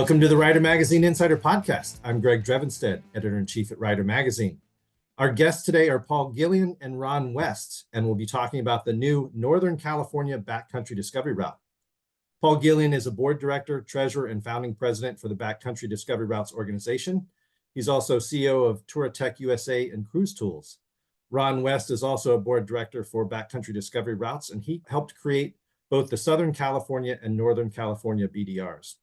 Welcome to the Rider Magazine Insider Podcast. I'm Greg Drevenstedt, Editor-in-Chief at Rider Magazine. Our guests today are Paul Guillien and Ron West, and we'll be talking about the new Northern California Backcountry Discovery Route. Paul Guillien is a board director, treasurer, and founding president for the Backcountry Discovery Routes organization. He's also CEO of Touratech USA and Cruise Tools. Ron West is also a board director for Backcountry Discovery Routes, and he helped create both the Southern California and Northern California BDRs.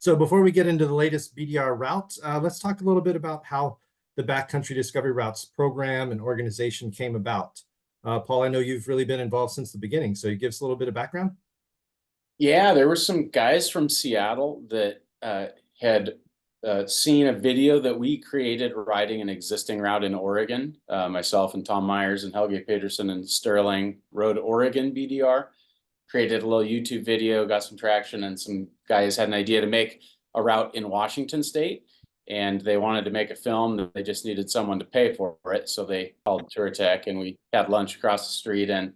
So before we get into the latest BDR route, let's talk a little bit about how the Backcountry Discovery Routes program and organization came about. Paul, I know you've really been involved since the beginning, so you give us a little bit of background? Yeah, there were some guys from Seattle that had seen a video that we created riding an existing route in Oregon. Myself and Tom Myers and Helge Peterson and Sterling rode Oregon BDR. Created a little YouTube video, got some traction, and some guys had an idea to make a route in Washington State, and they wanted to make a film. They just needed someone to pay for it, so they called Touratech, and we had lunch across the street, and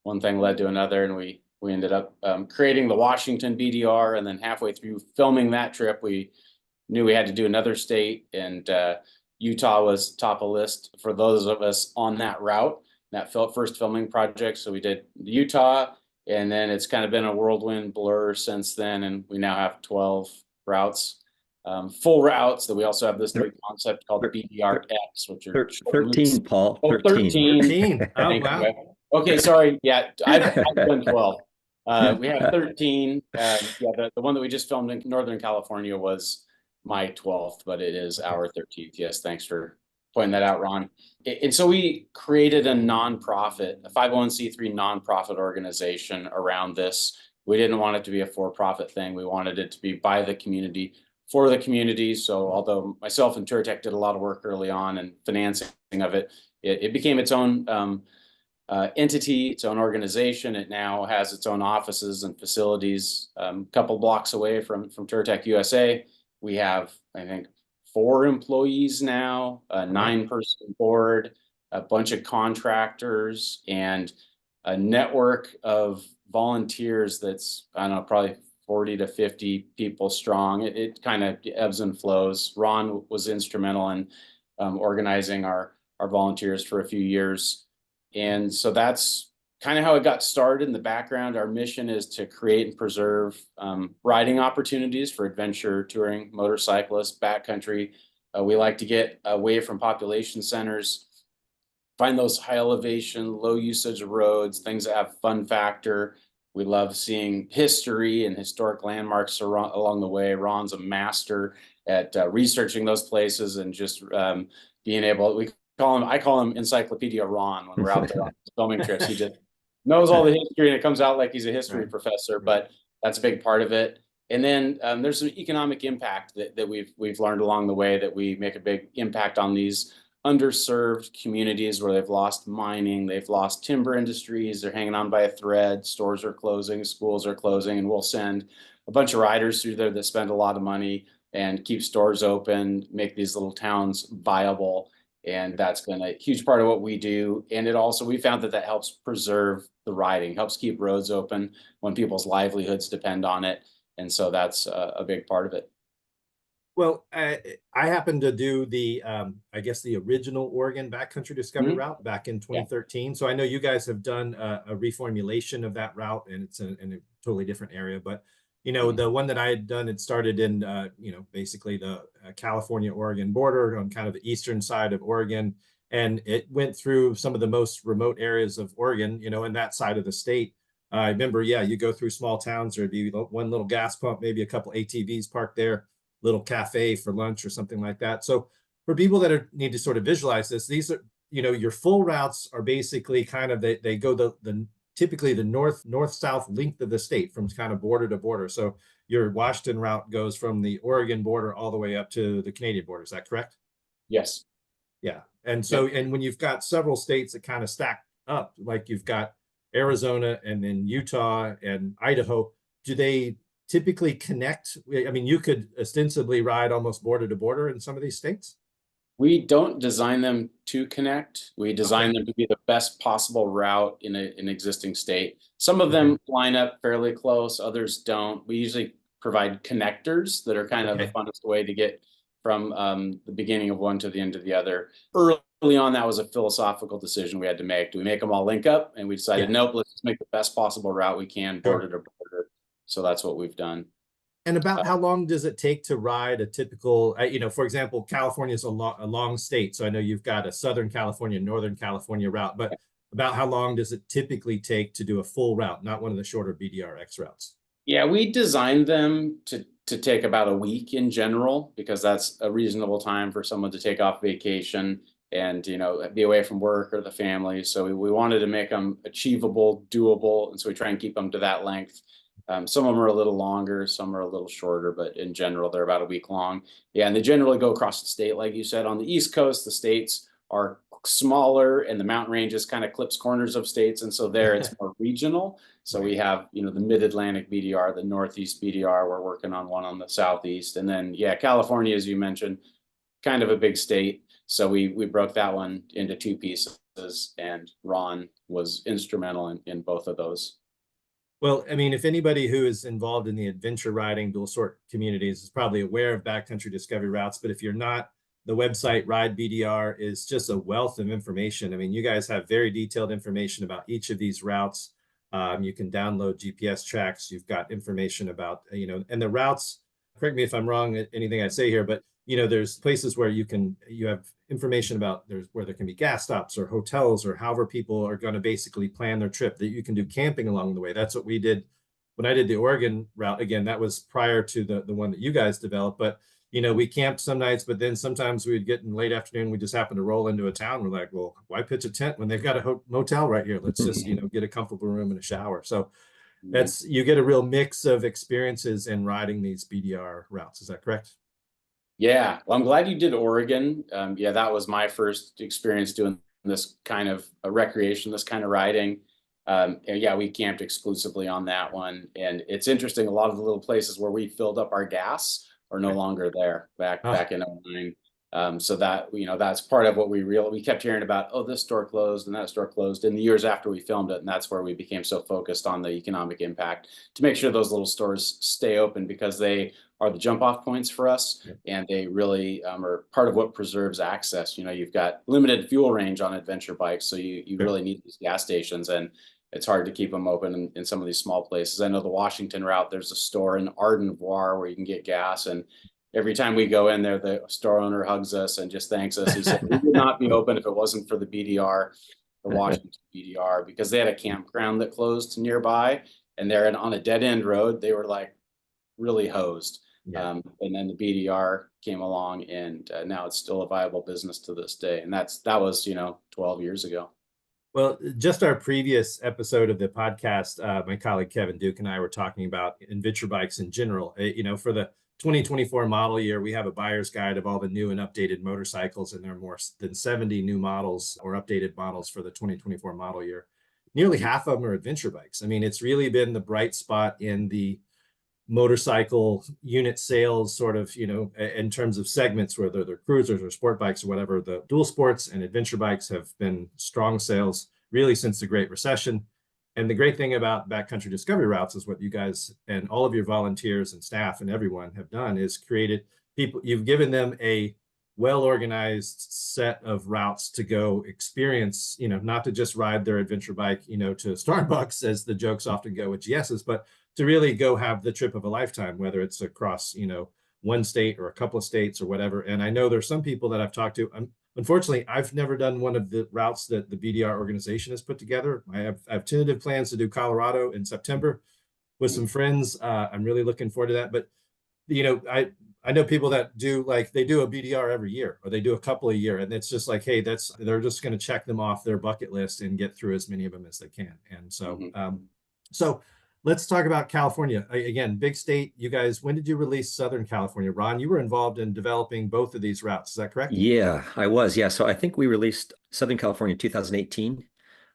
one thing led to another, and we ended up creating the Washington BDR, and then halfway through filming that trip, we knew we had to do another state, and Utah was top of list for those of us on that route, that first filming project. So we did Utah, and then it's kind of been a whirlwind blur since then, and we now have 12 routes, full routes, that we also have this new concept called BDRX, which are 13, Paul. Oh, 13. Oh, wow. Okay, sorry. Yeah, I've done 12. We have 13. The one that we just filmed in Northern California was my 12th, but it is our 13th. Yes, thanks for pointing that out, Ron. And so we created a nonprofit, a 501c3 nonprofit organization around this. We didn't want it to be a for-profit thing. We wanted it to be by the community, for the community. So although myself and Touratech did a lot of work early on and financing of it, it became its own entity, its own organization. It now has its own offices and facilities. A couple blocks away from Touratech USA, we have, I think, 4 employees now, a 9-person board, a bunch of contractors, and a network of volunteers that's, I don't know, probably 40 to 50 people strong. It kind of ebbs and flows. Ron was instrumental in organizing our volunteers for a few years. And so that's kind of how it got started. In the background, our mission is to create and preserve riding opportunities for adventure touring motorcyclists, backcountry. We like to get away from population centers, find those high elevation, low usage roads, things that have fun factor. We love seeing history and historic landmarks along the way. Ron's a master at researching those places and just being able, I call him Encyclopedia Ron when we're out there on filming trips. He just knows all the history, and it comes out like he's a history professor, but that's a big part of it. And then there's an economic impact that we've learned along the way, that we make a big impact on these underserved communities where they've lost mining, they've lost timber industries, they're hanging on by a thread, stores are closing, schools are closing, and we'll send a bunch of riders through there that spend a lot of money and keep stores open, make these little towns viable. And that's been a huge part of what we do. And it also, we found that helps preserve the riding, helps keep roads open when people's livelihoods depend on it. And so that's a big part of it. Well, I happened to do the, I guess, the original Oregon Backcountry Discovery Route back in 2013. Yeah. So I know you guys have done a reformulation of that route, and it's in a totally different area. But, you know, the one that I had done, it started in, basically the California-Oregon border on kind of the eastern side of Oregon. And it went through some of the most remote areas of Oregon, in that side of the state. I remember, you go through small towns, there'd be one little gas pump, maybe a couple ATVs parked there, little cafe for lunch or something like that. So for people that need to sort of visualize this, these are, your full routes are basically kind of, they go typically the north-south length of the state from kind of border to border. So your Washington route goes from the Oregon border all the way up to the Canadian border. Is that correct? Yes. Yeah. And so, and when you've got several states that kind of stack up, like you've got Arizona and then Utah and Idaho, do they typically connect? I mean, you could ostensibly ride almost border to border in some of these states. We don't design them to connect. We design them to be the best possible route in an existing state. Some of them line up fairly close, others don't. We usually provide connectors that are kind of the Okay. funnest way to get from the beginning of one to the end of the other. Early on, that was a philosophical decision we had to make. Do we make them all link up? And we decided, Yeah. nope, let's just make the best possible route we can, border to border. So that's what we've done. And about how long does it take to ride a typical, you know, for example, California is a long state. So I know you've got a Southern California, Northern California route, but about how long does it typically take to do a full route, not one of the shorter BDRX routes? Yeah, we designed them to take about a week in general, because that's a reasonable time for someone to take off vacation and, you know, be away from work or the family. So we wanted to make them achievable, doable, and so we try and keep them to that length. Some of them are a little longer, some are a little shorter, but in general, they're about a week long. Yeah, and they generally go across the state, like you said. On the East Coast, the states are smaller, and the mountain ranges kind of clips corners of states, and so there it's more regional. So we have, you know, the Mid-Atlantic BDR, the Northeast BDR. We're working on one on the Southeast, and then yeah, California, as you mentioned, kind of a big state. So we broke that one into two pieces, and Ron was instrumental in both of those. Well, I mean, if anybody who is involved in the adventure riding dual sort communities is probably aware of Backcountry Discovery Routes, but if you're not, the website Ride BDR is just a wealth of information. I mean, you guys have very detailed information about each of these routes. You can download GPS tracks. You've got information about, you know, and the routes, correct me if I'm wrong, anything I say here, but you know, there's places where you have information about where there can be gas stops or hotels or however people are going to basically plan their trip, that you can do camping along the way. That's what we did when I did the Oregon route. Again, that was prior to the one that you guys developed, but you know, we camped some nights, but then sometimes we'd get in late afternoon, we just happen to roll into a town. We're like, well, why pitch a tent when they've got a motel right here? Let's just, you know, get a comfortable room and a shower. So you get a real mix of experiences in riding these BDR routes. Is that correct? Yeah, well, I'm glad you did Oregon. Yeah, that was my first experience doing this kind of recreation, this kind of riding. Yeah, we camped exclusively on that one. And it's interesting, a lot of the little places where we filled up our gas are no longer there back in 09. So that, you know, that's part of what we kept hearing about, oh, this store closed and that store closed in the years after we filmed it. And that's where we became so focused on the economic impact to make sure those little stores stay open, because they are the jump off points for us. And they really are part of what preserves access. You know, you've got limited fuel range on adventure bikes, so you really need these gas stations, and it's hard to keep them open in some of these small places. I know the Washington route, there's a store in Arden Voir where you can get gas, and every time we go in there, the store owner hugs us and just thanks us. He said, we would not be open if it wasn't for the BDR, the Washington BDR, because they had a campground that closed nearby, and they're on a dead end road. They were like really hosed. And then the BDR came along, and now it's still a viable business to this day. And that was, you know, 12 years ago. Well, just our previous episode of the podcast, my colleague Kevin Duke and I were talking about adventure bikes in general. You know, for the 2024 model year, we have a buyer's guide of all the new and updated motorcycles, and there are more than 70 new models or updated models for the 2024 model year. Nearly half of them are adventure bikes. I mean, it's really been the bright spot in the motorcycle unit sales, sort of, you know, in terms of segments, whether they're cruisers or sport bikes or whatever. The dual sports and adventure bikes have been strong sales really since the Great Recession. And the great thing about Backcountry Discovery Routes is what you guys and all of your volunteers and staff and everyone have done is created people, you've given them a well-organized set of routes to go experience, you know, not to just ride their adventure bike, you know, to Starbucks, as the jokes often go with GSs, but to really go have the trip of a lifetime, whether it's across, you know, one state or a couple of states or whatever. And I know there's some people that I've talked to. Unfortunately, I've never done one of the routes that the BDR organization has put together. I have tentative plans to do Colorado in September with some friends. I'm really looking forward to that. But, you know, I know people that do, like, they do a BDR every year, or they do a couple a year, and it's just like, hey, they're just going to check them off their bucket list and get through as many of them as they can. And so, so let's talk about California. Again, big state. You guys, when did you release Southern California? Ron, you were involved in developing both of these routes. Is that correct? Yeah, I was. Yeah. So I think we released Southern California in 2018.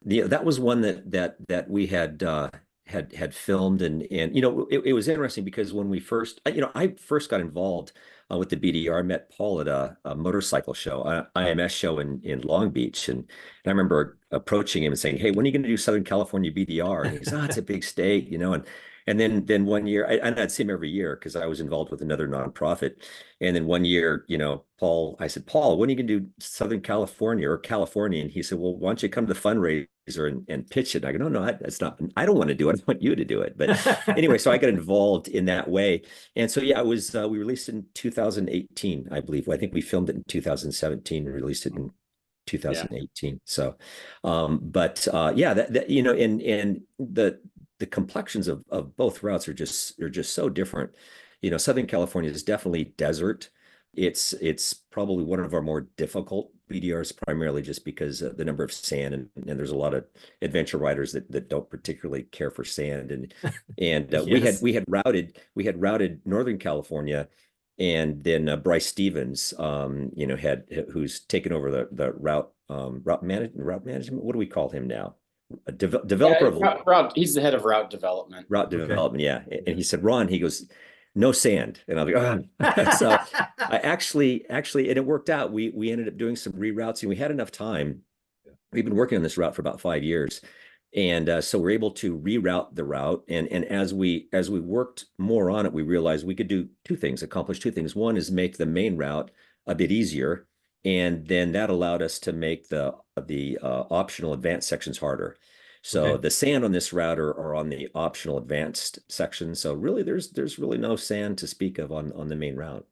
That was one that we had filmed, and you know, it was interesting because when we first, you know, I first got involved with the BDR. I met Paul at a motorcycle show, IMS show in Long Beach, and I remember approaching him and saying, "Hey, when are you going to do Southern California BDR?" And he goes, "Oh, it's a big state, you know." And then one year, and I'd see him every year because I was involved with another nonprofit. And then one year, I said, Paul, when are you going to do Southern California or California? And he said, well, why don't you come to the fundraiser and pitch it? And I go, no, that's not, I don't want to do it. I want you to do it. But anyway, so I got involved in that way. And so, yeah, we released it in 2018, I believe. I think we filmed it in 2017 and released it in 2018. So, yeah, and the complexions of both routes are just so different. Southern California is definitely desert. It's probably one of our more difficult BDRs, primarily just because the number of sand and there's a lot of adventure riders that don't particularly care for sand. And Yes. we had routed Northern California, and then Bryce Stevens, who's taken over the route management. What do we call him now? A developer of route. He's the head of route development. Route development, yeah. And he said, Ron, he goes, no sand. And I was like, oh. So I actually, and it worked out. We ended up doing some reroutes, and we had enough time. We've been working on this route for about 5 years. And so we're able to reroute the route. And as we worked more on it, we realized we could accomplish two things. One is make the main route a bit easier. And then that allowed us to make the optional advanced sections harder. So the sand on this route are on the optional advanced section. So really, there's really no sand to speak of on the main route.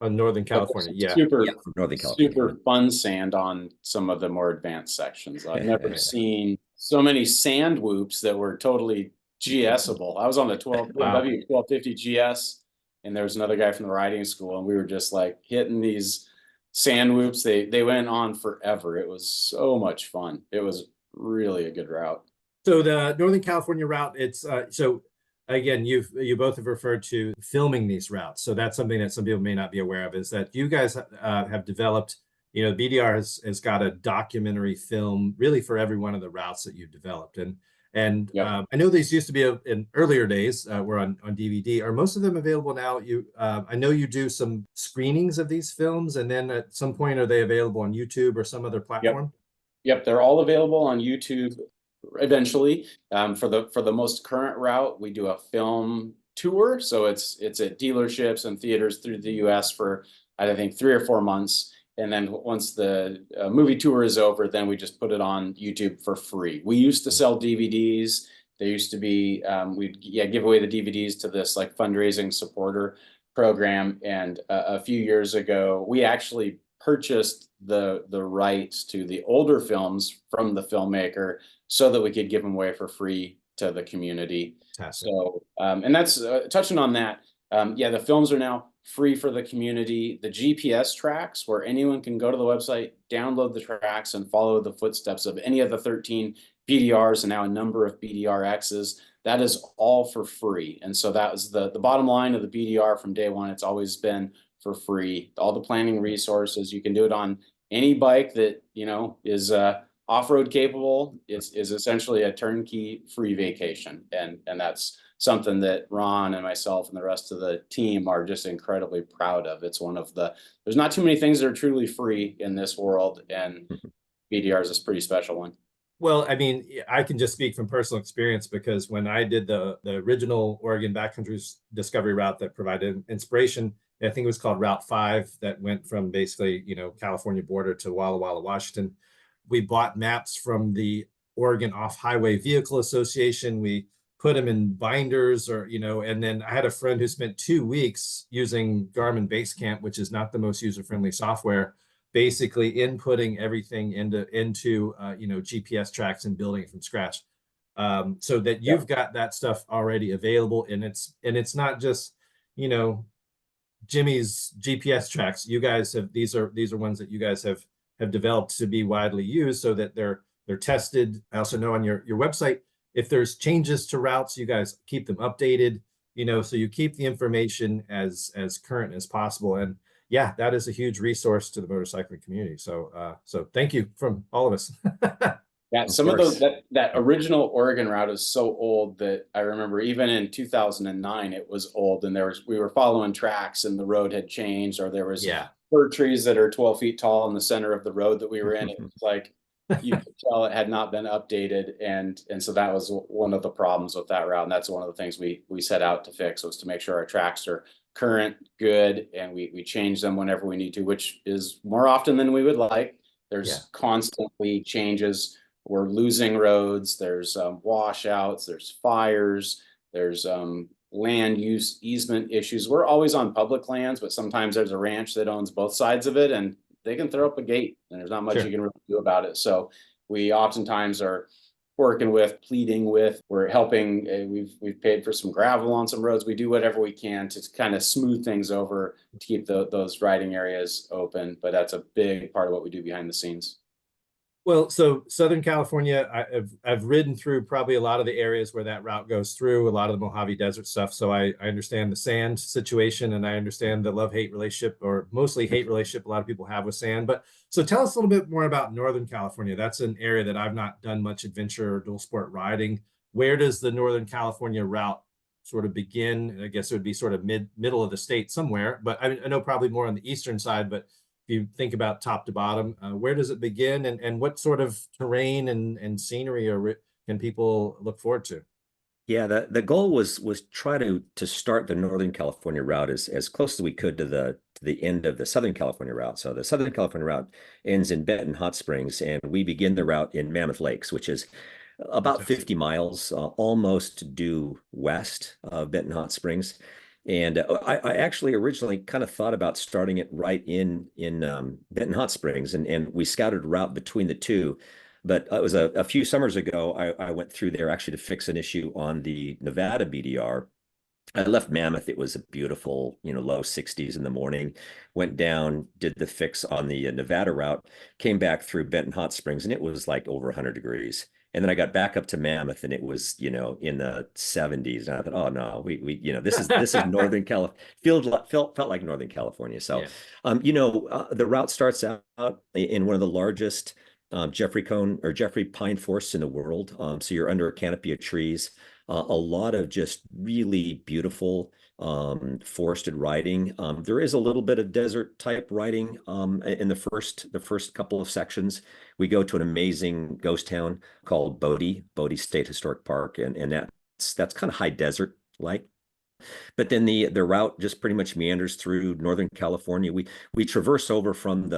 On Northern California, yeah. Northern California. Super fun sand on some of the more advanced sections. I've never seen so many sand whoops that were totally GS-able. I was on the 1250 GS, and there was another guy from the riding school, and we were just like hitting these sand whoops. They went on forever. It was so much fun. It was really a good route. So the Northern California route, it's so again, you both have referred to filming these routes. So that's something that some people may not be aware of, is that you guys have developed, BDR has got a documentary film really for every one of the routes that you've developed. And I know these used to be in earlier days, were on DVD. Are most of them available now? I know you do some screenings of these films, and then at some point, are they available on YouTube or some other platform? Yep, they're all available on YouTube eventually. For the most current route, we do a film tour. So it's at dealerships and theaters through the US for, I think, 3 or 4 months. And then once the movie tour is over, then we just put it on YouTube for free. We used to sell DVDs. There used to be, we'd give away the DVDs to this like fundraising supporter program. And a few years ago, we actually purchased the rights to the older films from the filmmaker so that we could give them away for free to the community. Fantastic. So, and that's touching on that. The films are now free for the community. The GPS tracks, where anyone can go to the website, download the tracks, and follow the footsteps of any of the 13 BDRs and now a number of BDRXs. That is all for free. And so that was the bottom line of the BDR from day one. It's always been for free. All the planning resources, you can do it on any bike that is off-road capable. Is essentially a turnkey free vacation, and that's something that Ron and myself and the rest of the team are just incredibly proud of. It's one of there's not too many things that are truly free in this world, and BDR is a pretty special one. Well, I mean, I can just speak from personal experience, because when I did the original Oregon Backcountry Discovery Route that provided inspiration, I think it was called Route 5, that went from basically, California border to Walla Walla, Washington. We bought maps from the Oregon Off-Highway Vehicle Association. We put them in binders, and then I had a friend who spent 2 weeks using Garmin Basecamp, which is not the most user-friendly software, basically inputting everything into GPS tracks and building it from scratch, so that you've got that stuff already available. And it's not just Jimmy's GPS tracks. You guys have these are ones that you guys have developed to be widely used, so that they're tested. I also know on your website, if there's changes to routes, you guys keep them updated, so you keep the information as current as possible. And yeah, that is a huge resource to the motorcycling community. So thank you from all of us. Yeah, some of those, that original Oregon route is so old that I remember even in 2009 it was old, and we were following tracks and the road had changed, or there was fir trees that are 12 feet tall in the center of the road that we were in. It was like, you could tell it had not been updated, and so that was one of the problems with that route, and that's one of the things we set out to fix, was to make sure our tracks are current, good, and we change them whenever we need to, which is more often than we would like. There's constantly changes. We're losing roads. There's washouts. There's fires. There's land use easement issues. We're always on public lands, but sometimes there's a ranch that owns both sides of it, and they can throw up a gate, and there's not much you can really do about it. So we oftentimes are working with, pleading with, we're helping. We've paid for some gravel on some roads. We do whatever we can to kind of smooth things over to keep those riding areas open. But that's a big part of what we do behind the scenes. Well, so Southern California, I've ridden through probably a lot of the areas where that route goes through, a lot of the Mojave Desert stuff. So I understand the sand situation, and I understand the love-hate relationship, or mostly hate relationship, a lot of people have with sand. But so tell us a little bit more about Northern California. That's an area that I've not done much adventure or dual sport riding. Where does the Northern California route sort of begin? I guess it would be sort of middle of the state somewhere, but I know probably more on the eastern side, but if you think about top to bottom, where does it begin, and what sort of terrain and scenery can people look forward to? Yeah, the goal was try to start the Northern California route as close as we could to the end of the Southern California route. So the Southern California route ends in Benton Hot Springs, and we begin the route in Mammoth Lakes, which is about 50 miles, almost due west of Benton Hot Springs. And I actually originally kind of thought about starting it right in Benton Hot Springs, and we scouted a route between the two. But it was a few summers ago, I went through there actually to fix an issue on the Nevada BDR. I left Mammoth. It was a beautiful, low 60s in the morning. Went down, did the fix on the Nevada route, came back through Benton Hot Springs, and it was like over 100 degrees. And then I got back up to Mammoth, and it was, in the 70s. And I thought, oh no, this is Northern California. Felt like Northern California. So, the route starts out in one of the largest Jeffrey pine forests in the world. So you're under a canopy of trees. A lot of just really beautiful forested riding. There is a little bit of desert type riding in the first couple of sections. We go to an amazing ghost town called Bodie State Historic Park, and that's kind of high desert like. But then the route just pretty much meanders through Northern California. We traverse over from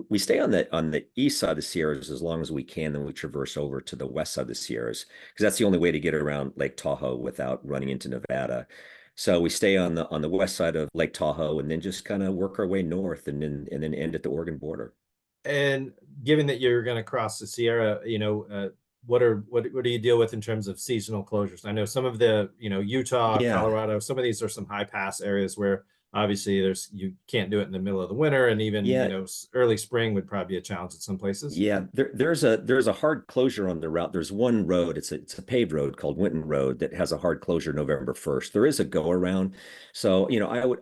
we stay on the east side of the Sierras as long as we can, then we traverse over to the west side of the Sierras, because that's the only way to get around Lake Tahoe without running into Nevada. So we stay on the west side of Lake Tahoe, and then just kind of work our way north, and then end at the Oregon border. And given that you're going to cross the Sierra, what do you deal with in terms of seasonal closures? I know some of the, Utah, Colorado, some of these are some high pass areas where obviously you can't do it in the middle of the winter, and even early spring would probably be a challenge at some places. Yeah, there's a hard closure on the route. There's one road, it's a paved road called Winton Road that has a hard closure November 1st. There is a go around. So,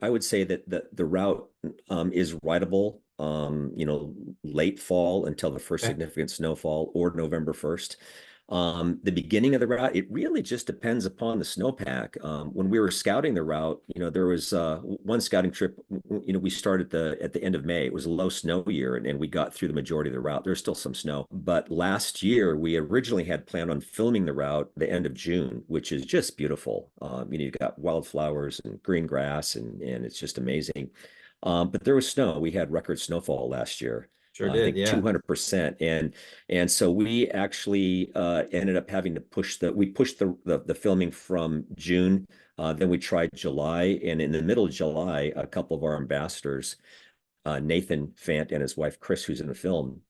I would say that the route is rideable late fall until the first significant snowfall, or November 1st. The beginning of the route, it really just depends upon the snowpack. When we were scouting the route, there was one scouting trip, we started at the end of May. It was a low snow year, and we got through the majority of the route. There's still some snow. But last year, we originally had planned on filming the route the end of June, which is just beautiful. You've got wildflowers and green grass, and it's just amazing. But there was snow. We had record snowfall last year. Sure did, I think 200%. And so we actually ended up having to pushed the filming from June. Then we tried July, and in the middle of July, a couple of our ambassadors, Nathan Fant and his wife Chris, who's in the film,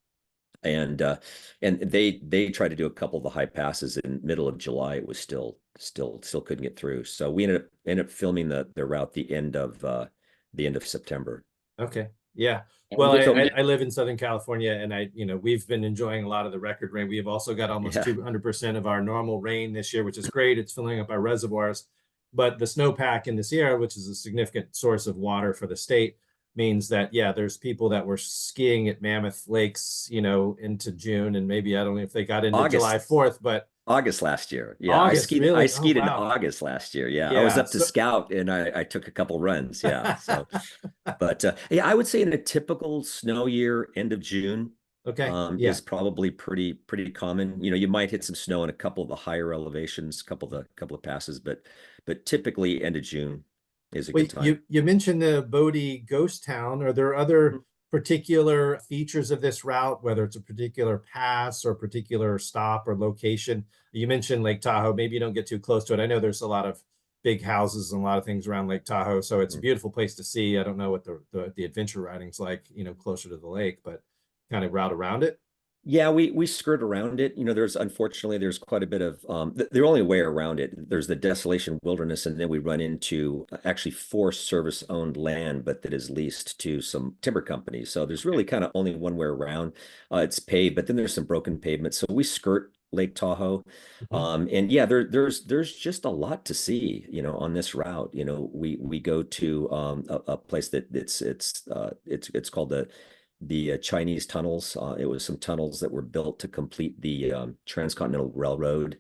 and they tried to do a couple of the high passes in middle of July. It was still couldn't get through. So we ended up filming the route the end of September. Okay. Yeah. Well, I live in Southern California, and we've been enjoying a lot of the record rain. We have also got almost 200% of our normal rain this year, which is great. It's filling up our reservoirs. But the snowpack in the Sierra, which is a significant source of water for the state, means that, there's people that were skiing at Mammoth Lakes, into June, and maybe, I don't know if they got into July 4th, but August last year. Yeah. August, I skied in August last year. Yeah. I was up to scout, and I took a couple runs. Yeah. So, but I would say in a typical snow year, end of June, Okay. Yeah. is probably pretty common. You know, you might hit some snow in a couple of the higher elevations, couple of passes, but typically end of June is a good Wait, time. you mentioned the Bodie ghost town. Are there other particular features of this route, whether it's a particular pass or particular stop or location? You mentioned Lake Tahoe. Maybe you don't get too close to it. I know there's a lot of big houses and a lot of things around Lake Tahoe, so it's a beautiful place to see. I don't know what the adventure riding's like, you know, closer to the lake, but kind of route around it. Yeah, we skirt around it. You know, unfortunately there's quite a bit of the only way around it. There's the Desolation Wilderness, and then we run into actually Forest Service owned land, but that is leased to some timber companies. So there's really kind of only one way around. It's paved, but then there's some broken pavement. So we skirt Lake Tahoe. And yeah, there's just a lot to see, you know, on this route. You know, we go to a place that it's called the Chinese tunnels. It was some tunnels that were built to complete the Transcontinental Railroad.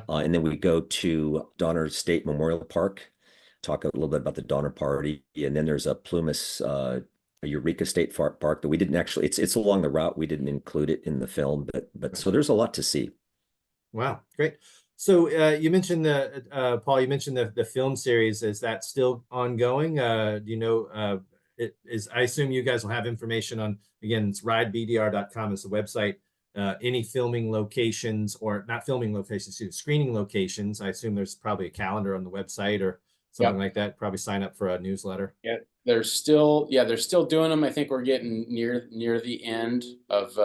And then we go to Donner State Memorial Park, talk a little bit about the Donner Party. And then there's a Plumas, a Eureka State Park that we didn't actually, it's along the route. We didn't include it in the film, but so there's a lot to see. Wow, great. So you mentioned Paul, you mentioned the film series. Is that still ongoing? Do you know, I assume you guys will have information on, again, it's ridebdr.com is the website. Any filming locations, or not filming locations, screening locations. I assume there's probably a calendar on the website or something like that. Probably sign up for a newsletter. Yeah, they're still doing them. I think we're getting near the end of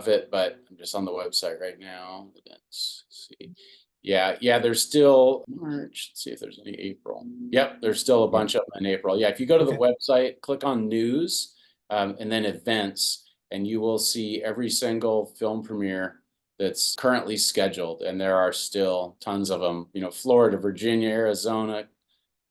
it, but I'm just on the website right now. Let's see. Yeah, there's still March. Let's see if there's any April. Yep, there's still a bunch of them in April. Yeah, if you go to the website, click on news, and then events, and you will see every single film premiere that's currently scheduled. And there are still tons of them. You know, Florida, Virginia, Arizona,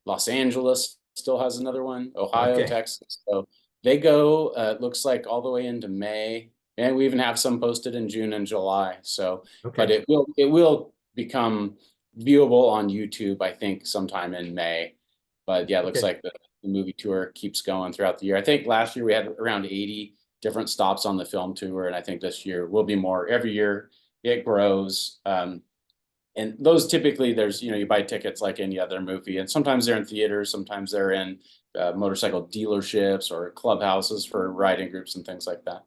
Los Angeles still has another one, Ohio, Texas. So they go, it looks like all the way into May. And we even have some posted in June and July. So, but it will become viewable on YouTube, I think, sometime in May. But yeah, it looks like the movie tour keeps going throughout the year. I think last year we had around 80 different stops on the film tour, and I think this year will be more. Every year it grows. And those typically, there's, you know, you buy tickets like any other movie, and sometimes they're in theaters, sometimes they're in motorcycle dealerships or clubhouses for riding groups and things like that.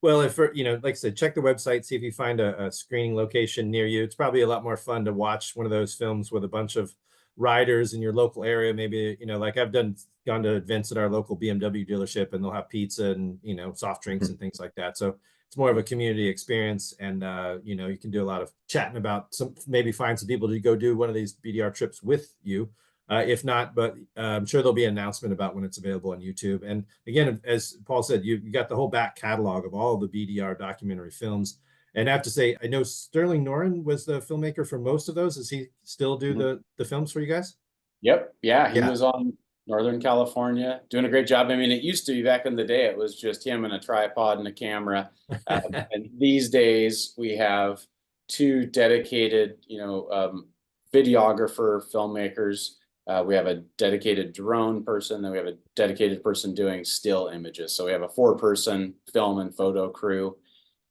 Well, if you know, like I said, check the website, see if you find a screening location near you. It's probably a lot more fun to watch one of those films with a bunch of riders in your local area. Maybe, you know, like I've gone to events at our local BMW dealership, and they'll have pizza and, you know, soft drinks and things like that. So it's more of a community experience, and you know, you can do a lot of chatting about maybe find some people to go do one of these BDR trips with you. If not, but I'm sure there'll be an announcement about when it's available on YouTube. And again, as Paul said, you got the whole back catalog of all the BDR documentary films. And I have to say, I know Sterling Noren was the filmmaker for most of those. Does he still do the films for you guys? Yep. Yeah, he was on Northern California doing a great job. I mean, it used to be back in the day, it was just him and a tripod and a camera. And these days we have two dedicated, you know, videographer filmmakers. We have a dedicated drone person, then we have a dedicated person doing still images. So we have a 4-person film and photo crew.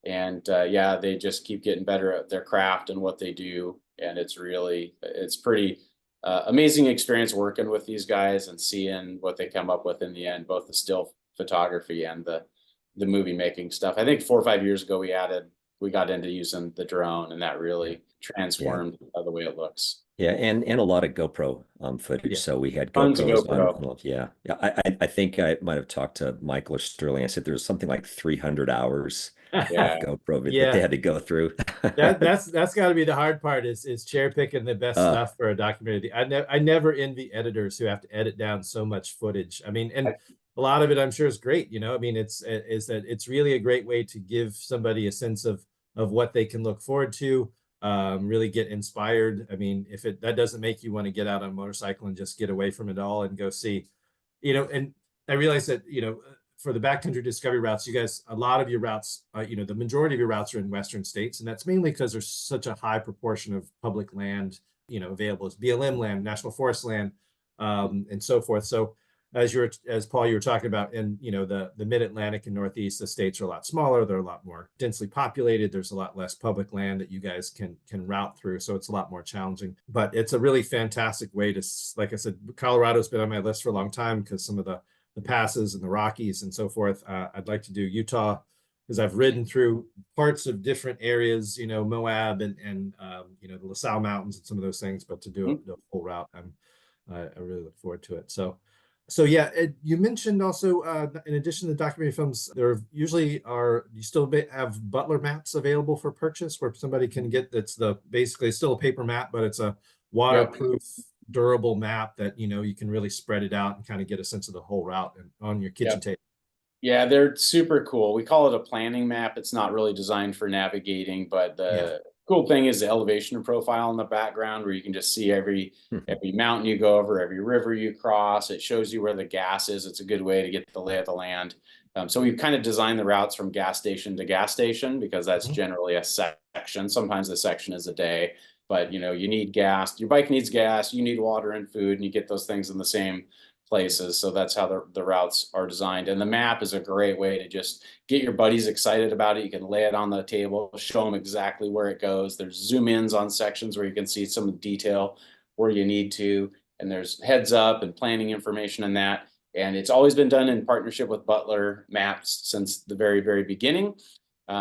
And yeah, they just keep getting better at their craft and what they do. And it's pretty amazing experience working with these guys and seeing what they come up with in the end, both the still photography and the movie making stuff. I think 4 or 5 years ago, we got into using the drone, and that really transformed the way it looks. Yeah, and a lot of GoPro footage. So we had Tons of GoPros GoPro. on. Yeah. I think I might have talked to Michael or Sterling. I said there was something like 300 hours of GoPro that they had to go through. That's got to be the hard part is cherry picking the best stuff for a documentary. I never envy editors who have to edit down so much footage. I mean, and a lot of it I'm sure is great. You know, I mean, it's really a great way to give somebody a sense of what they can look forward to. Really get inspired. I mean, if that doesn't make you want to get out on a motorcycle and just get away from it all and go see, you know. And I realize that, you know, for the Backcountry Discovery Routes, you guys, a lot of your routes, you know, the majority of your routes are in Western states, and that's mainly because there's such a high proportion of public land, you know, available as BLM land, National Forest land, and so forth. So as Paul, you were talking about in, the mid-Atlantic and Northeast, the states are a lot smaller. They're a lot more densely populated. There's a lot less public land that you guys can route through. So it's a lot more challenging, but it's a really fantastic way to, like I said, Colorado's been on my list for a long time because some of the passes and the Rockies and so forth. I'd like to do Utah because I've ridden through parts of different areas, Moab and the LaSalle Mountains and some of those things, but to do a full route, I really look forward to it. So yeah, you mentioned also, in addition to documentary films, you still have Butler maps available for purchase where somebody can get, basically still a paper map, but it's a waterproof, durable map that, you can really spread it out and kind of get a sense of the whole route and on your kitchen table. Yeah, they're super cool. We call it a planning map. It's not really designed for navigating, but the cool thing is the elevation profile in the background where you can just see every mountain you go over, every river you cross. It shows you where the gas is. It's a good way to get the lay of the land. So we've kind of designed the routes from gas station to gas station because that's generally a section. Sometimes the section is a day, but you need gas. Your bike needs gas. You need water and food, and you get those things in the same places. So that's how the routes are designed. And the map is a great way to just get your buddies excited about it. You can lay it on the table, show them exactly where it goes. There's zoom ins on sections where you can see some detail where you need to. And there's heads up and planning information in that. And it's always been done in partnership with Butler Maps since the very, very beginning.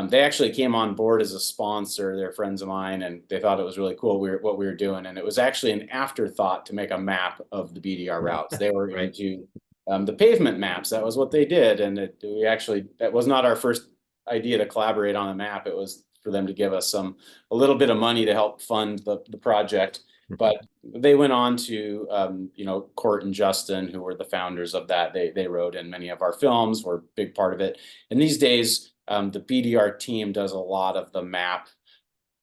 They actually came on board as a sponsor. They're friends of mine, and they thought it was really cool what we were doing. And it was actually an afterthought to make a map of the BDR routes. They were into the pavement maps. That was what they did. And that was not our first idea to collaborate on a map. It was for them to give us a little bit of money to help fund the project. But they went on to, Court and Justin, who were the founders of that. They wrote in many of our films, were a big part of it. And these days, the BDR team does a lot of the map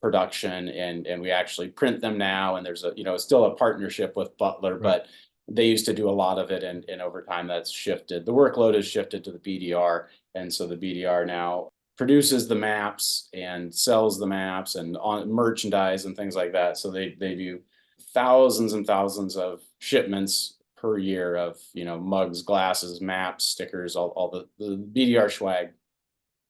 production, and we actually print them now. And there's still a partnership with Butler, but they used to do a lot of it. And over time that's shifted. The workload has shifted to the BDR. And so the BDR now produces the maps and sells the maps and on merchandise and things like that. So they do thousands and thousands of shipments per year of, mugs, glasses, maps, stickers, all the BDR swag.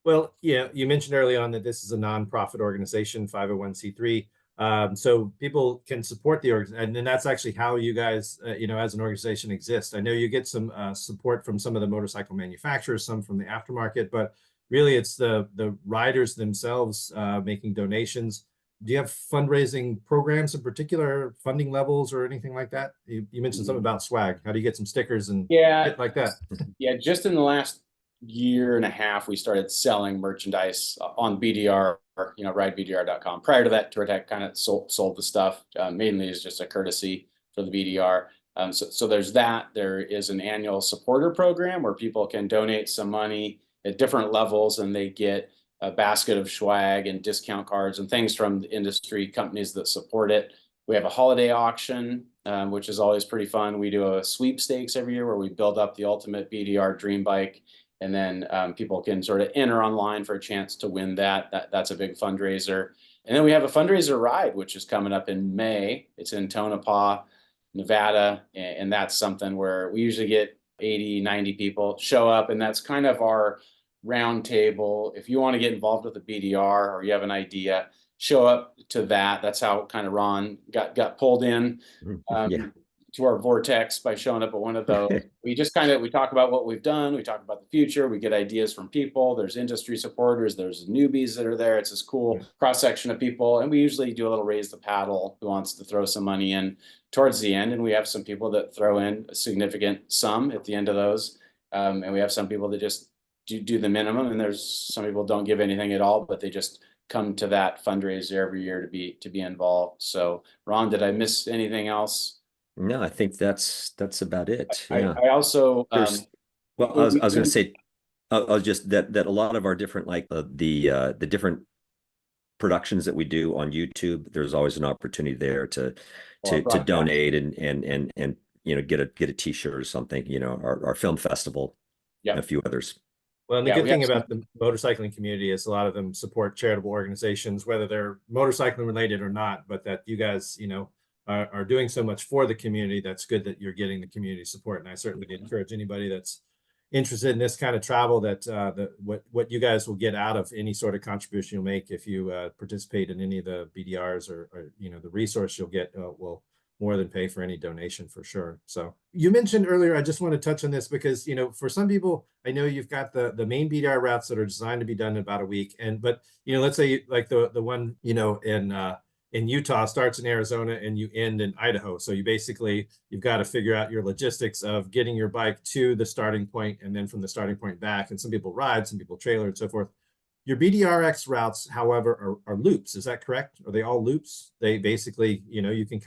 Well, yeah, you mentioned early on that this is a nonprofit organization, 501c3. So people can support the organization, and that's actually how you guys, as an organization exist. I know you get some support from some of the motorcycle manufacturers, some from the aftermarket, but really it's the riders themselves making donations. Do you have fundraising programs in particular, funding levels or anything like that? You mentioned something about swag. How do you get some stickers and shit like that? Yeah, just in the last year and a half, we started selling merchandise on BDR, ridebdr.com. Prior to that, Touratech kind of sold the stuff, mainly as just a courtesy for the BDR. So there's that. There is an annual supporter program where people can donate some money at different levels, and they get a basket of swag and discount cards and things from the industry companies that support it. We have a holiday auction, which is always pretty fun. We do a sweepstakes every year where we build up the ultimate BDR dream bike. And then people can sort of enter online for a chance to win that. That's a big fundraiser. And then we have a fundraiser ride, which is coming up in May. It's in Tonopah, Nevada. And that's something where we usually get 80, 90 people show up. And that's kind of our round table. If you want to get involved with the BDR or you have an idea, show up to that. That's how kind of Ron got pulled in. To our vortex by showing up at one of those. We talk about what we've done. We talk about the future. We get ideas from people. There's industry supporters. There's newbies that are there. It's this cool cross section of people. And we usually do a little raise the paddle who wants to throw some money in towards the end. And we have some people that throw in a significant sum at the end of those. And we have some people that just do the minimum. And there's some people don't give anything at all, but they just come to that fundraiser every year to be involved. So Ron, did I miss anything else? No, I think that's about it. Yeah. I also I was going to say, I was just that a lot of our different the different productions that we do on YouTube, there's always an opportunity there to donate and get a t-shirt or something. Our film festival, and a few others. Well, and the good thing about the motorcycling community is a lot of them support charitable organizations, whether they're motorcycling related or not, but that you guys, are doing so much for the community. That's good that you're getting the community support. And I certainly encourage anybody that's interested in this kind of travel that what you guys will get out of any sort of contribution you'll make if you participate in any of the BDRs or the resource you'll get will more than pay for any donation for sure. So you mentioned earlier, I just want to touch on this because, for some people, I know you've got the main BDR routes that are designed to be done in about a week. But let's say like the one, in Utah starts in Arizona and you end in Idaho. So you've got to figure out your logistics of getting your bike to the starting point and then from the starting point back. And some people ride, some people trailer and so forth. Your BDRX routes, however, are loops. Is that correct? Are they all loops? They basically, you can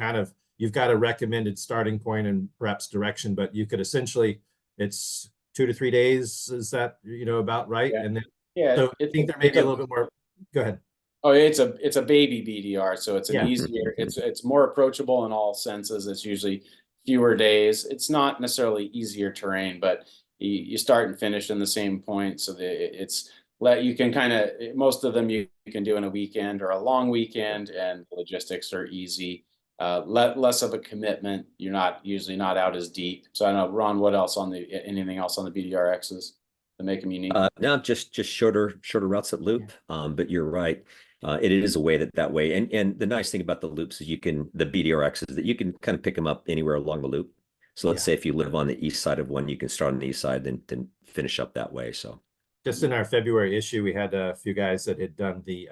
you've got a recommended starting point and perhaps direction, but you could essentially, it's 2 to 3 days. Is that, about right? Yeah. And then, Yeah, so I think there may be a little bit more. Go ahead. Oh, it's a baby BDR, so it's an easier, it's more approachable in all senses. It's usually fewer days. It's not necessarily easier terrain, but you start and finish in the same point. So you can most of them you can do in a weekend or a long weekend, and logistics are easy. Less of a commitment. You're usually not out as deep. So I don't know, Ron, what else anything else on the BDRXs to make them unique? No, just shorter routes that loop. But you're right. It is a way that way. And the nice thing about the loops is the BDRX is that you can kind of pick them up anywhere along the loop. So let's say if you live on the east side of one, you can start on the east side, then finish up that way. So just in our February issue, we had a few guys that had done the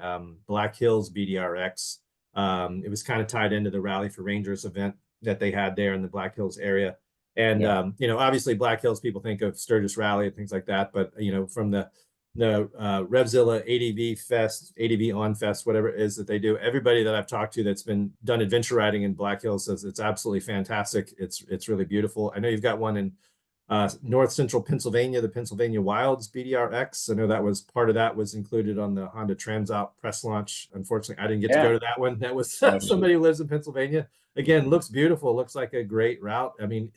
Black Hills BDRX. It was kind of tied into the Rally for Rangers event that they had there in the Black Hills area. And, obviously Black Hills, people think of Sturgis Rally and things like that. But, from the Revzilla ADV On Fest, whatever it is that they do, everybody that I've talked to that's been done adventure riding in Black Hills says it's absolutely fantastic. It's really beautiful. I know you've got one in North Central Pennsylvania, the Pennsylvania Wilds BDRX. I know that was part of that was included on the Honda Transalp press launch. Unfortunately, I didn't get to go to that one. That was somebody who lives in Pennsylvania. Again, looks beautiful. Looks like a great route. I mean,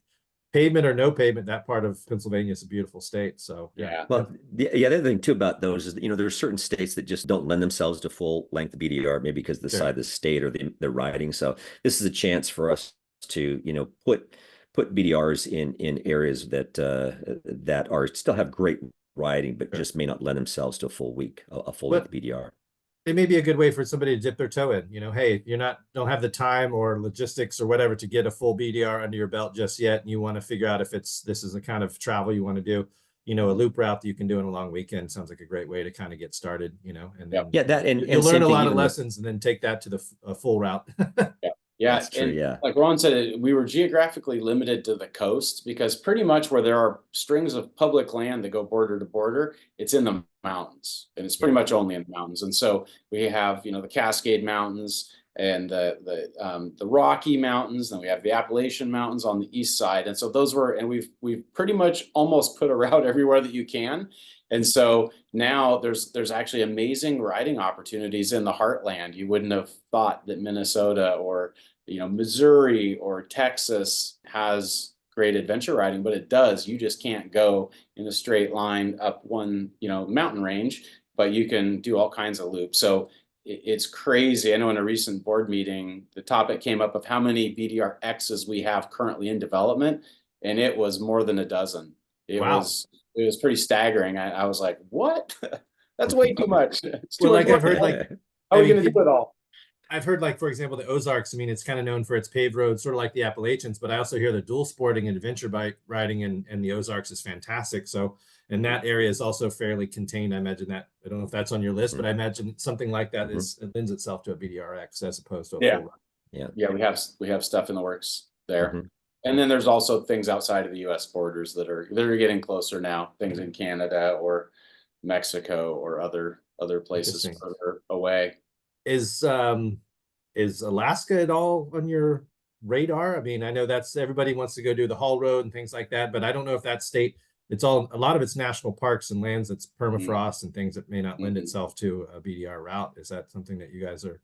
pavement or no pavement, that part of Pennsylvania is a beautiful state. So Well, the other thing too about those is there are certain states that just don't lend themselves to full length BDR, maybe because of the side of the state or the riding. So this is a chance for us to put BDRs in areas that are still have great riding, but just may not lend themselves to a full length BDR. It may be a good way for somebody to dip their toe in. Hey, don't have the time or logistics or whatever to get a full BDR under your belt just yet, and you want to figure out if this is the kind of travel you want to do. A loop route that you can do in a long weekend sounds like a great way to kind of get started. And then you'll learn a lot of lessons and then take that to the full route. Yeah, that's true. And like Ron said, we were geographically limited to the coast because pretty much where there are strings of public land that go border to border, it's in the mountains, and it's pretty much only in the mountains. And so we have, the Cascade Mountains and the Rocky Mountains, and we have the Appalachian Mountains on the east side. And so we've pretty much almost put a route everywhere that you can. And so now there's actually amazing riding opportunities in the heartland. You wouldn't have thought that Minnesota or Missouri or Texas has great adventure riding, but it does. You just can't go in a straight line up one mountain range, but you can do all kinds of loops. So it's crazy. I know in a recent board meeting, the topic came up of how many BDRXs we have currently in development, and it was more than a dozen. It was pretty staggering. I was like, what? That's way too much. Well, like I've heard, how are you going to do it all? I've heard, for example, the Ozarks. I mean, it's kind of known for its paved roads, sort of like the Appalachians, but I also hear the dual sporting and adventure bike riding in the Ozarks is fantastic. So, and that area is also fairly contained. I imagine that, I don't know if that's on your list, but I imagine something like that it lends itself to a BDRX as opposed to a full run. Yeah, we have stuff in the works there. And then there's also things outside of the U.S. borders that are getting closer now. Things in Canada or Mexico or other places further away. Is Alaska at all on your radar? I mean, I know that's everybody wants to go do the Haul Road and things like that, but I don't know if that state. A lot of it's national parks and lands that's permafrost and things that may not lend itself to a BDR route. Is that something that you guys are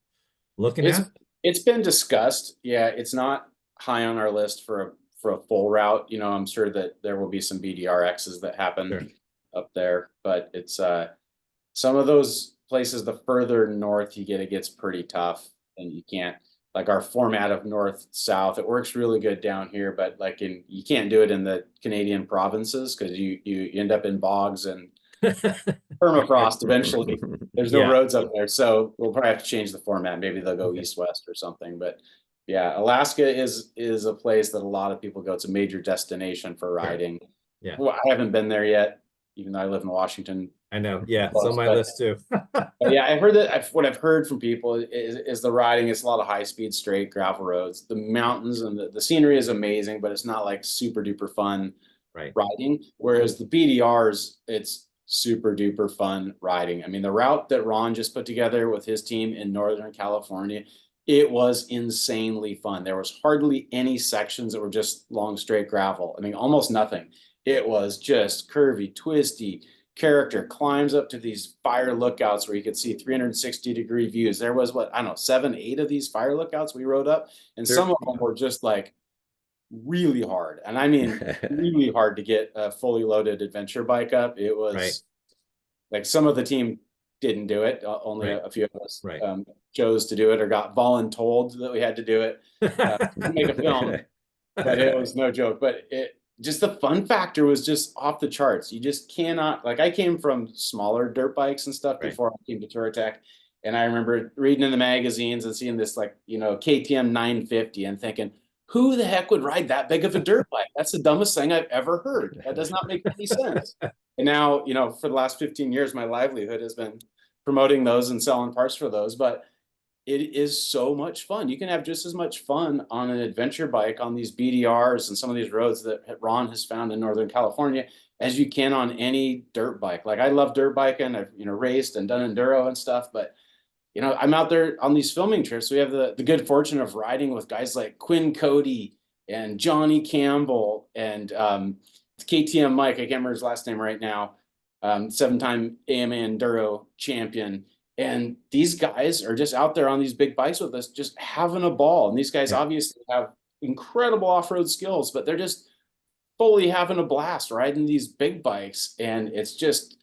looking at? It's been discussed. Yeah, it's not high on our list for a full route. I'm sure that there will be some BDRXs that happen up there, but it's some of those places, the further north you get, it gets pretty tough, and you can't. like our format of north-south. It works really good down here, but like you can't do it in the Canadian provinces because you end up in bogs and permafrost eventually. There's no Yeah. roads up there, so we'll probably have to change the format. Maybe they'll go east-west or something. But yeah, Alaska is a place that a lot of people go. It's a major destination for riding. Yeah. Well, I haven't been there yet, even though I live in Washington. I know. Yeah, it's on my list too. But yeah, I've heard that. What I've heard from people is the riding. It's a lot of high-speed, straight gravel roads. The mountains and the scenery is amazing, but it's not like super duper fun Right. riding. Whereas the BDRs, it's super duper fun riding. I mean, the route that Ron just put together with his team in Northern California, it was insanely fun. There was hardly any sections that were just long, straight gravel. I mean, almost nothing. It was just curvy, twisty, character climbs up to these fire lookouts where you could see 360-degree views. There was what, I don't know, 7, 8 of these fire lookouts we rode up, and some of them were just like really hard. And I mean, really hard to get a fully loaded adventure bike up. It was like some of the team didn't do it. Only a few of us chose to do it or got voluntold that we had to do it to make a film. But it was no joke. But just the fun factor was just off the charts. You just cannot, like, I came from smaller dirt bikes and stuff before I came to Touratech. And I remember reading in the magazines and seeing this, like, you know, KTM 950 and thinking, who the heck would ride that big of a dirt bike? That's the dumbest thing I've ever heard. That does not make any sense. And now, you know, for the last 15 years, my livelihood has been promoting those and selling parts for those. But it is so much fun. You can have just as much fun on an adventure bike on these BDRs and some of these roads that Ron has found in Northern California as you can on any dirt bike. Like, I love dirt biking. I've, you know, raced and done enduro and stuff, but you know, I'm out there on these filming trips. We have the good fortune of riding with guys like Quinn Cody and Johnny Campbell and KTM Mike. I can't remember his last name right now. 7-time AMA Enduro champion. And these guys are just out there on these big bikes with us, just having a ball. And these guys obviously have incredible off-road skills, but they're just fully having a blast riding these big bikes. And it's just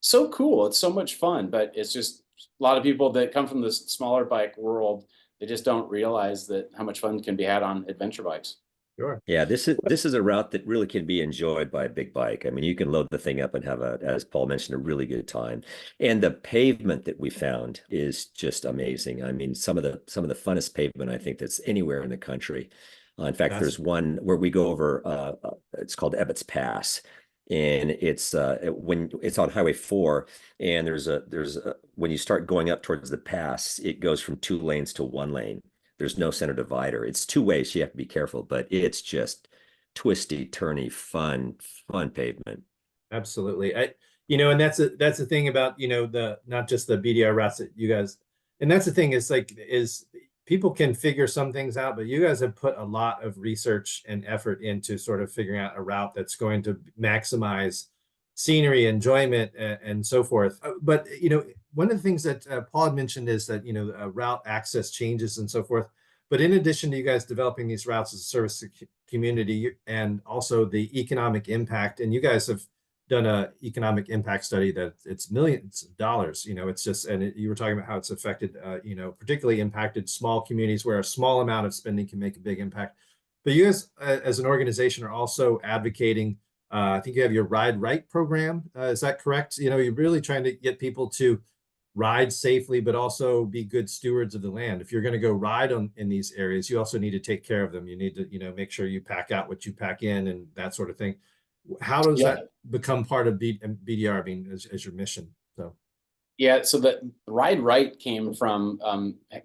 so cool. It's so much fun, but it's just a lot of people that come from this smaller bike world, they just don't realize that how much fun can be had on adventure bikes. Sure. Yeah, this is a route that really can be enjoyed by a big bike. I mean, you can load the thing up and have as Paul mentioned, a really good time. And the pavement that we found is just amazing. I mean, some of the funnest pavement I think that's anywhere in the country. In fact, there's one where we go over. It's called Ebbets Pass, and it's when it's on Highway 4, and there's when you start going up towards the pass, it goes from 2 lanes to 1 lane. There's no center divider. It's 2 ways, so you have to be careful, but it's just twisty, turny, fun pavement. Absolutely. You know, and that's the thing about, you know, not just the BDR routes that you guys, and that's the thing is people can figure some things out, but you guys have put a lot of research and effort into sort of figuring out a route that's going to maximize scenery, enjoyment, and so forth. But, you know, one of the things that Paul had mentioned is that, you know, route access changes and so forth. But in addition to you guys developing these routes as a service to community and also the economic impact, and you guys have done a economic impact study that it's millions of dollars, you know, it's just, and you were talking about how it's affected, you know, particularly impacted small communities where a small amount of spending can make a big impact. But you guys, as an organization, are also advocating, I think you have your Ride Right program. Is that correct? You know, you're really trying to get people to ride safely, but also be good stewards of the land. If you're going to go ride in these areas, you also need to take care of them. You need to, you know, make sure you pack out what you pack in and that sort of thing. How does that become part of BDR, I mean, as your mission? So. Yeah, so the Ride Right came from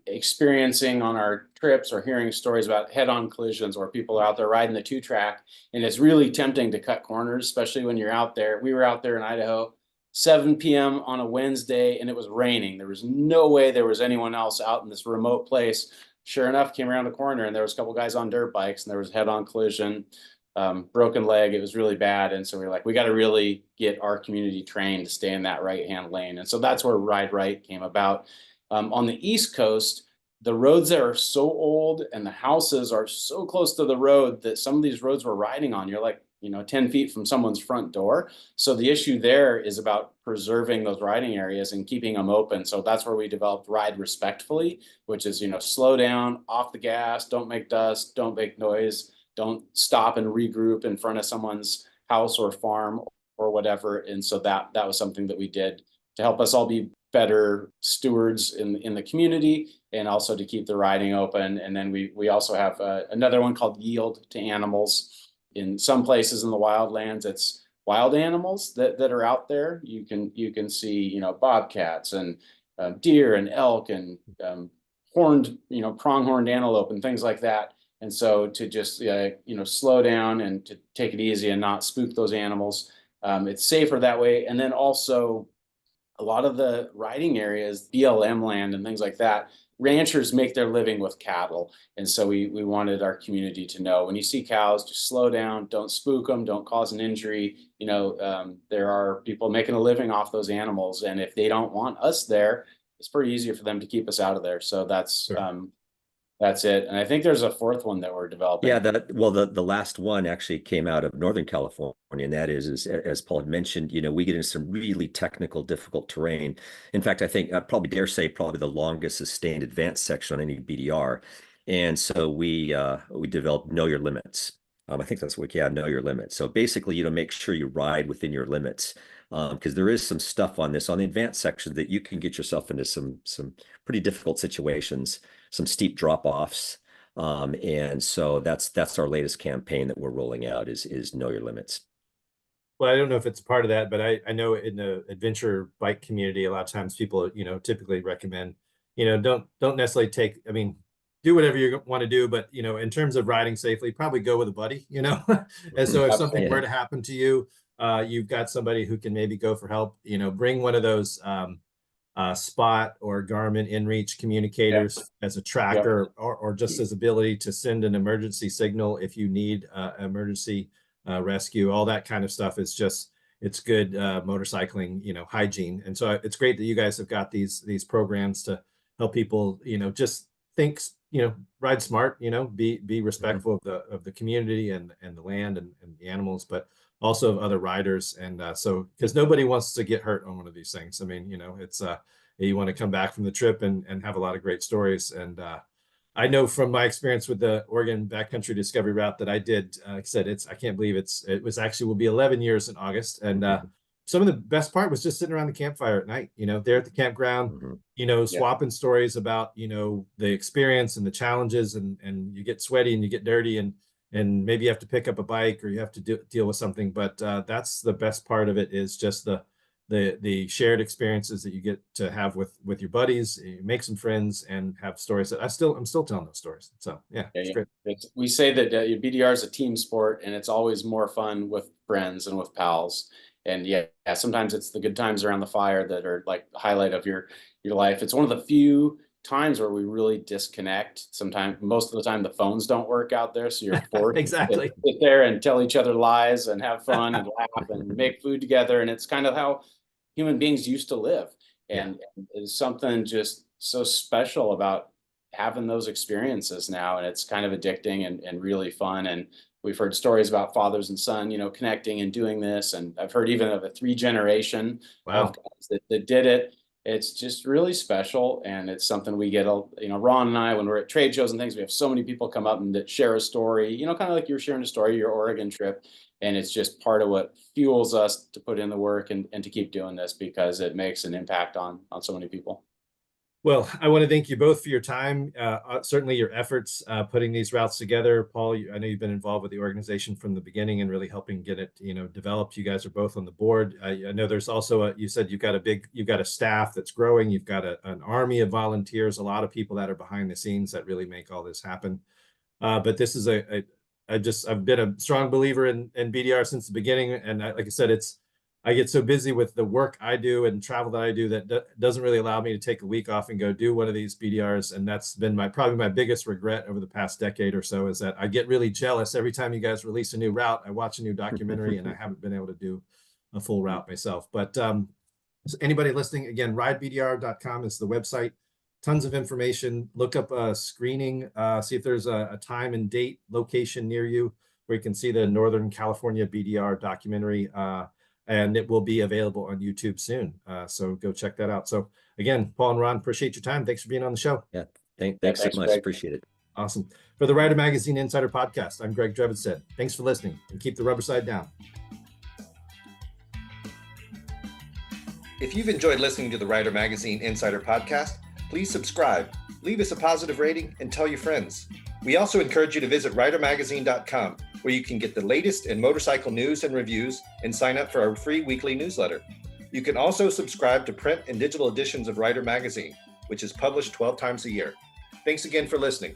experiencing on our trips or hearing stories about head-on collisions where people are out there riding the 2-track, and it's really tempting to cut corners, especially when you're out there. We were out there in Idaho, 7 p.m. on a Wednesday, and it was raining. There was no way there was anyone else out in this remote place. Sure enough, came around the corner, and there was a couple guys on dirt bikes, and there was a head-on collision. Broken leg. It was really bad. And so we were like, we got to really get our community trained to stay in that right-hand lane. And so that's where Ride Right came about. On the East Coast, the roads there are so old and the houses are so close to the road that some of these roads we're riding on, you're like, 10 feet from someone's front door. So the issue there is about preserving those riding areas and keeping them open. So that's where we developed Ride Respectfully, which is, slow down, off the gas, don't make dust, don't make noise, don't stop and regroup in front of someone's house or farm or whatever. And so that was something that we did to help us all be better stewards in the community, and also to keep the riding open. And then we also have another one called Yield to Animals. In some places in the wildlands, it's wild animals that are out there. You can see bobcats and deer and elk and horned pronghorned antelope and things like that. And so to just slow down and to take it easy and not spook those animals, it's safer that way. And then also a lot of the riding areas, BLM land and things like that, ranchers make their living with cattle. And so we wanted our community to know, when you see cows, just slow down, don't spook them, don't cause an injury. There are people making a living off those animals. And if they don't want us there, it's pretty easy for them to keep us out of there. So that's Sure. That's it. And I think there's a fourth one that we're developing. Yeah, the last one actually came out of Northern California, and that is as Paul had mentioned, we get into some really technical, difficult terrain. In fact, I think I probably dare say probably the longest sustained advanced section on any BDR. And so we developed Know Your Limits. I think that's what, yeah, Know Your Limits. So basically, make sure you ride within your limits. Because there is some stuff on the advanced section that you can get yourself into some pretty difficult situations, some steep drop-offs. And so that's our latest campaign that we're rolling out is Know Your Limits. Well, I don't know if it's part of that, but I know in the adventure bike community, a lot of times people, typically recommend, don't necessarily do whatever you want to do, but, in terms of riding safely, probably go with a buddy, And so if something were to happen to you, you've got somebody who can maybe go for help, bring one of those Spot or Garmin InReach communicators as a tracker, or just as ability to send an emergency signal if you need emergency rescue. All that kind of stuff is it's good motorcycling, hygiene. And so it's great that you guys have got these programs to help people, just think, ride smart, be respectful of the community and the land and the animals, but also of other riders. And so, because nobody wants to get hurt on one of these things. It's you want to come back from the trip and have a lot of great stories. And I know from my experience with the Oregon Backcountry Discovery Route that I did, like I said, I can't believe it was actually will be 11 years in August. And some of the best part was just sitting around the campfire at night, there at the campground, swapping stories about, the experience and the challenges, and you get sweaty and you get dirty, and maybe you have to pick up a bike or you have to deal with something. But that's the best part of it, is just the shared experiences that you get to have with your buddies. You make some friends and have stories that I'm still telling those stories. So it's great. We say that BDR is a team sport, and it's always more fun with friends and with pals. And sometimes it's the good times around the fire that are like the highlight of your life. It's one of the few times where we really disconnect. Sometimes, most of the time, the phones don't work out there, so you're forced exactly to sit there and tell each other lies and have fun and laugh and make food together. And it's kind of how human beings used to live. And there's something just so special about having those experiences now, and it's kind of addicting and really fun. And we've heard stories about fathers and son, connecting and doing this. And I've heard even of a 3-generation of guys that did it. It's just really special. And it's something we get, Ron and I, when we're at trade shows and things, we have so many people come up and that share a story, kind of like you're sharing a story, your Oregon trip. And it's just part of what fuels us to put in the work and to keep doing this, because it makes an impact on so many people. Well, I want to thank you both for your time, certainly your efforts putting these routes together. Paul, I know you've been involved with the organization from the beginning and really helping get it, developed. You guys are both on the board. I know there's also you said you've got a staff that's growing. You've got an army of volunteers, a lot of people that are behind the scenes that really make all this happen. But this is I've been a strong believer in BDR since the beginning. And like I said, I get so busy with the work I do and travel that I do that doesn't really allow me to take a week off and go do one of these BDRs. And that's been probably my biggest regret over the past decade or so, is that I get really jealous every time you guys release a new route. I watch a new documentary and I haven't been able to do a full route myself. But anybody listening, again, ridebdr.com is the website. Tons of information. Look up screening, see if there's a time and date location near you. where you can see the Northern California BDR documentary, and it will be available on YouTube soon. So go check that out. So again, Paul and Ron, appreciate your time. Thanks for being on the show. Yeah, thanks so much. Greg. Appreciate it. Awesome. For the Rider Magazine Insider Podcast, I'm Greg Drevinstead. Thanks for listening, and keep the rubber side down. If you've enjoyed listening to the Rider Magazine Insider Podcast, please subscribe, leave us a positive rating, and tell your friends. We also encourage you to visit ridermagazine.com, where you can get the latest in motorcycle news and reviews and sign up for our free weekly newsletter. You can also subscribe to print and digital editions of Rider Magazine, which is published 12 times a year. Thanks again for listening.